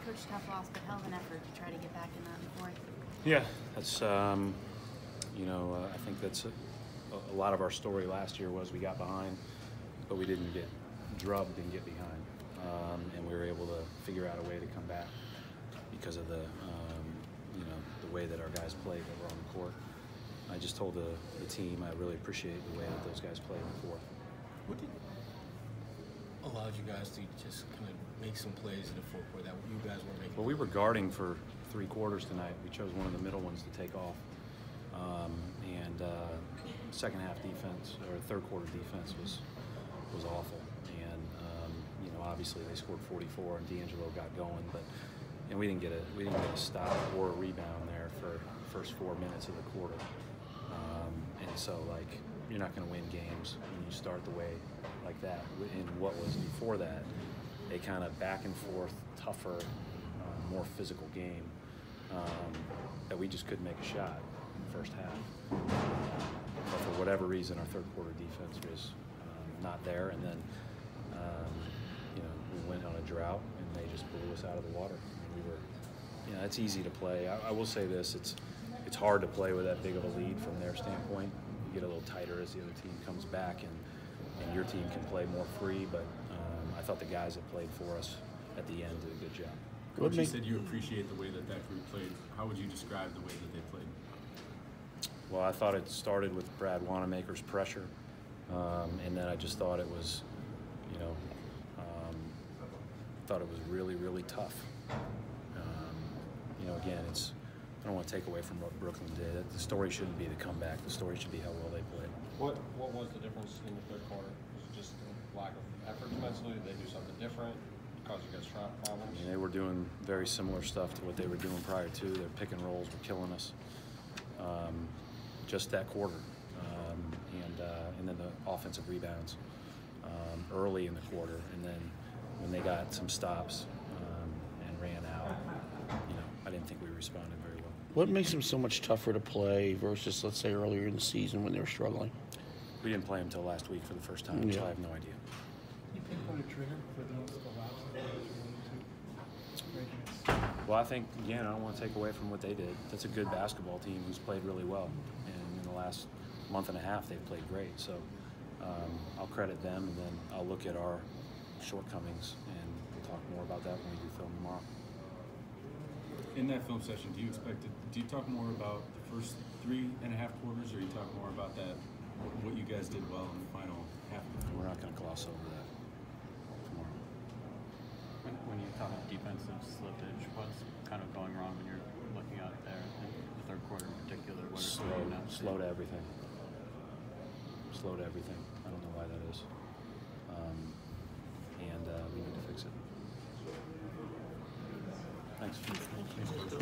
Coach, tough loss, but hell of an effort to try to get back in that in the fourth. Yeah, that's I think that's a lot of our story last year was we got behind, but we didn't get drubbed and get behind, and we were able to figure out a way to come back because of the way that our guys played that were on the court. I just told the team I really appreciate the way that those guys played in the fourth. What allowed you guys to just kind of make some plays in the fourth quarter that you guys weren't making? Well, we were guarding for 3 quarters tonight. We chose one of the middle ones to take off. Second half defense or third quarter defense was awful. And obviously they scored 44 and D'Angelo got going, but we didn't get a stop or a rebound there for the first 4 minutes of the quarter. And so you're not going to win games when you start the way like that. And what was before that, a kind of back and forth, tougher, more physical game that we just couldn't make a shot in the first half. But for whatever reason, our third quarter defense was not there, and then we went on a drought, and they just blew us out of the water. And we were, it's easy to play. I will say this: it's hard to play with that big of a lead from their standpoint. You get a little tighter as the other team comes back, and your team can play more free. But I thought the guys that played for us at the end did a good job. Coach, you said you appreciate the way that group played. How would you describe the way that they played? Well, I thought it started with Brad Wanamaker's pressure, and then I just thought it was, thought it was really, really tough. Again, I don't want to take away from what Brooklyn did. The story shouldn't be the comeback. The story should be how well they played. What was the difference in the third quarter? Was it just a lack of effort defensively? Did they do something different? Cause you guys shot problems? They were doing very similar stuff to what they were doing prior to. Their pick and rolls were killing us. Just that quarter, and then the offensive rebounds early in the quarter, and then when they got some stops and ran out, I didn't think we responded very well. What makes them so much tougher to play versus, let's say, earlier in the season when they were struggling? We didn't play them until last week for the first time, so I have no idea. You pinpoint a trigger for those collapses? Well, I think, again, I don't want to take away from what they did. That's a good basketball team who's played really well. And in the last month and a half, they've played great. So I'll credit them, and then I'll look at our shortcomings, and we'll talk more about that when we do film tomorrow. In that film session, do you talk more about the first 3.5 quarters, or you talk more about what you guys did well in the final half? We're not going to gloss over that tomorrow. When you talk about defensive slippage, what's kind of going wrong when you're looking out there in the third quarter in particular? Slow to everything. Slow to everything. I don't know why that is. And we need to fix it. Thanks.